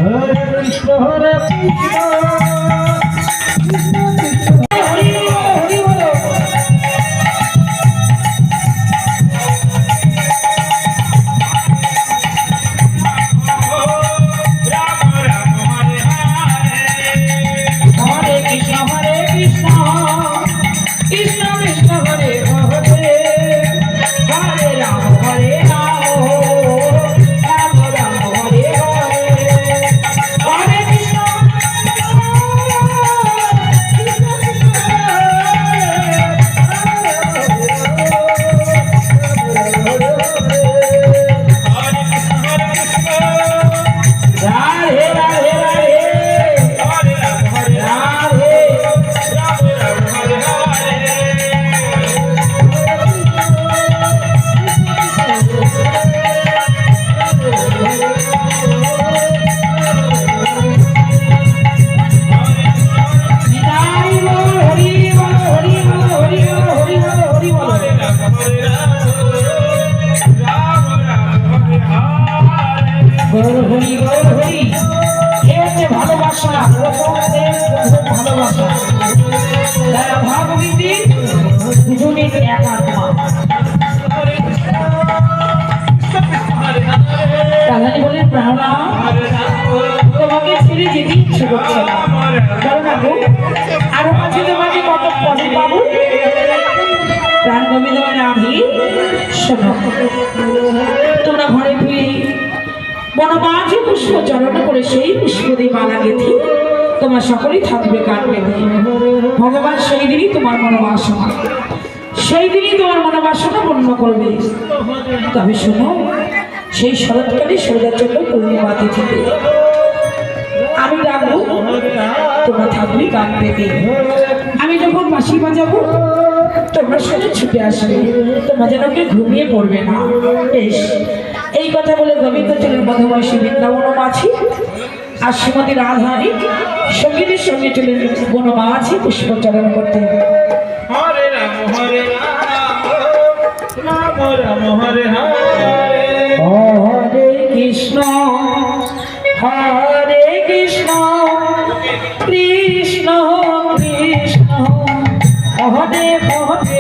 হরে কৃষ্ণ হরে কৃষ্ণ তোমাকে ছেড়ে যেতে ইচ্ছে করছে না। আরো কাছে তোমাকে কত পদে পাবো। প্রাণ গোবিন্দ রাধি শোনো, তোমরা ঘরে ফিরে বনবাসী পুষ্প চরণ করে সেই পুষ্প দিয়ে মালা গেঁথে তোমার সকলেই থাকবে কাটবে। ভগবান সেই দিনই তোমার মনোবাসনা, সেই দিনই তোমার মনোবাসনা পূর্ণ করবে। তবে শোনো, সেই শরৎকালে সন্ধ্যার জন্য পূর্ণিমা তিথিতে আমি ডাকবো, তোমরা থাকবে গান পেতে। আমি যখন বাঁশি বাজাবো তোমরা সাথে ছুটে আসবে, তোমরা যেন কেউ ঘুমিয়ে পড়বে না। বেশ, এই কথা বলে গোবিন্দ চলেন মধুবয়সী বৃন্দাবন মাছি আর শ্রীমতী রাধারানী সঙ্গীতের সঙ্গে চলেন বনমাছি পুষ্পচরণ করতে। হরে রাম হরে রাম রাম রাম হরে হরে হরে কৃষ্ণ হরে কৃষ্ণ কৃষ্ণ কৃষ্ণ হরে হরে